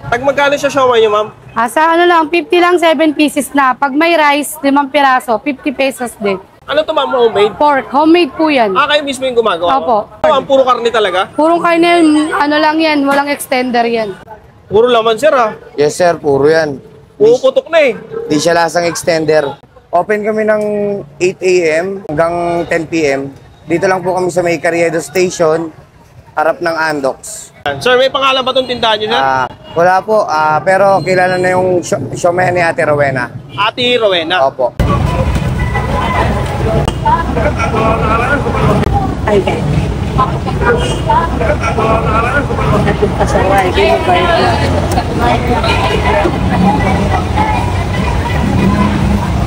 Tag magkano siya siomai niyo, ma'am? Sa ano lang, 50 lang, 7 pieces na. Pag may rice, 5 piraso, 50 pesos din. Ano to, ma'am? Homemade? Pork, homemade po yan. Kayo mismo yung gumagawa? Opo. Ang puro karne talaga? Purong karne, ano lang yan, walang extender yan. Puro laman, sir, ha? Yes sir, puro yan. Puputok na eh. Di siya lasang extender. Open kami ng 8 a.m. hanggang 10 p.m. Dito lang po kami sa may Carriedo Station, harap ng Andox. Sir, may pangalan ba itong tindahan niyo, sir? Wala po, pero kilala na yung siomai ni Ate Rowena. Ate Rowena? Opo.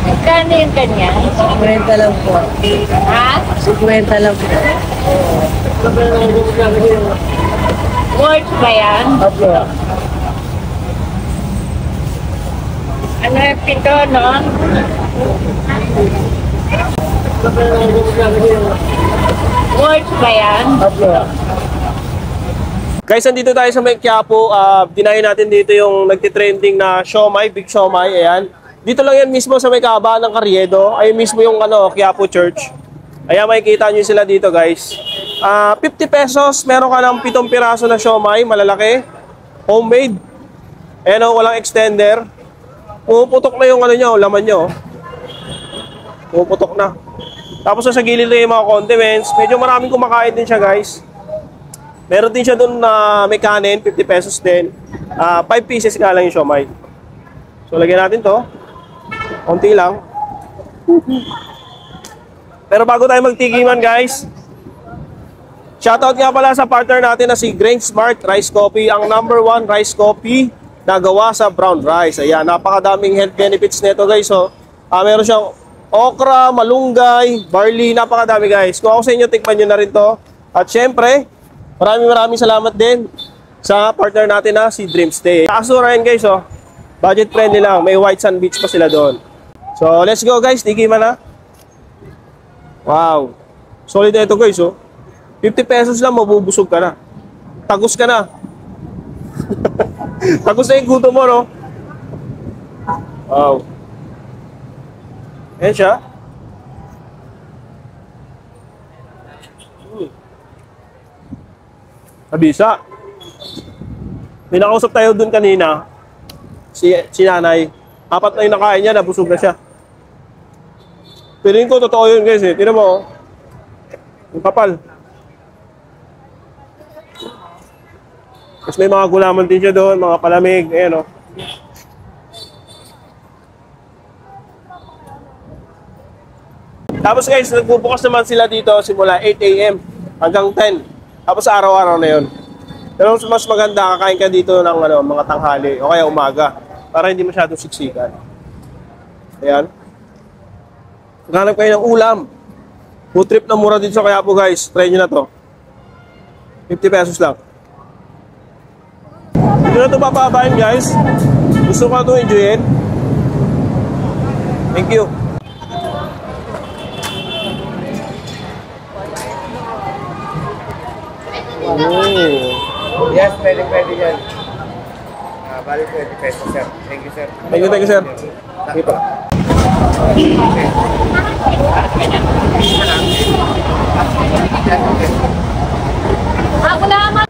Magkano yung kanya? 50 lang po. Ha? 50 lang po. Worth ba yan? Opo. Ano yung pito, no? Worth ba yan? Opo. Guys, nandito tayo sa may Quiapo. Dinayo natin dito yung nagtitrending na siomai, big siomai. Ayan. Dito lang yan mismo sa may kahabaan ng Carriedo. Ay mismo yung Quiapo Church. Ayan, makikita nyo sila dito, guys. 50 pesos, meron ka ng 7 piraso na siomai, malalaki. Homemade. Ayan o, walang extender. Pumuputok na yung nyo, laman nyo. Pumuputok na. Tapos sa gilid na yung mga condiments. Medyo maraming kumakain din siya, guys. Meron din siya dun na may kanin, 50 pesos din. 5 pieces nga lang yung siomai. So, lagyan natin to. Konti lang. Pero bago tayo magtikiman, guys, shoutout nga pala sa partner natin na si Grain Smart Rice Coffee, ang #1 rice coffee na gawa sa brown rice. Ayan, napakadaming health benefits nito, guys. So, meron siyang okra, malunggay, barley, napakadami, guys. Kung ako sa inyo, tikman nyo na rin to. At syempre, maraming salamat din sa partner natin na si Dreamstay. Kasura yan, guys, oh. Budget friendly lang. May White Sand Beach pa sila doon. So, let's go, guys. Tikiman na. Wow. Solid na ito, guys, oh. 50 pesos lang, mabubusog ka na. Tagus ka na. Tagus na yung gutom mo, no? Wow. Ayan siya. Kabisa. May nakausap tayo dun kanina. Si nanay. 4 na yung nakain niya, nabusog na siya. Piling ko, totoo yun, guys, eh. Tignan mo, oh. Yung kapal. Tapos may mga gulaman din siya doon, mga palamig, ayan, oh. Tapos, guys, nagbubukas naman sila dito simula 8 a.m. hanggang 10. Tapos araw-araw na yun. Pero mas maganda, kakain ka dito ng mga tanghali o kaya umaga para hindi masyadong siksikan. Ayan. Maghanap kayo ng ulam. Food trip na mura dito sa Quiapo, guys. Try nyo na to. 50 pesos lang. Hindi na ito papabayan, guys. Gusto ko ito enjoyin. Thank you. Yes, pwede yan. Bali 20 pesos, sir. Thank you, sir. Thank you, sir. Dito. Ako na,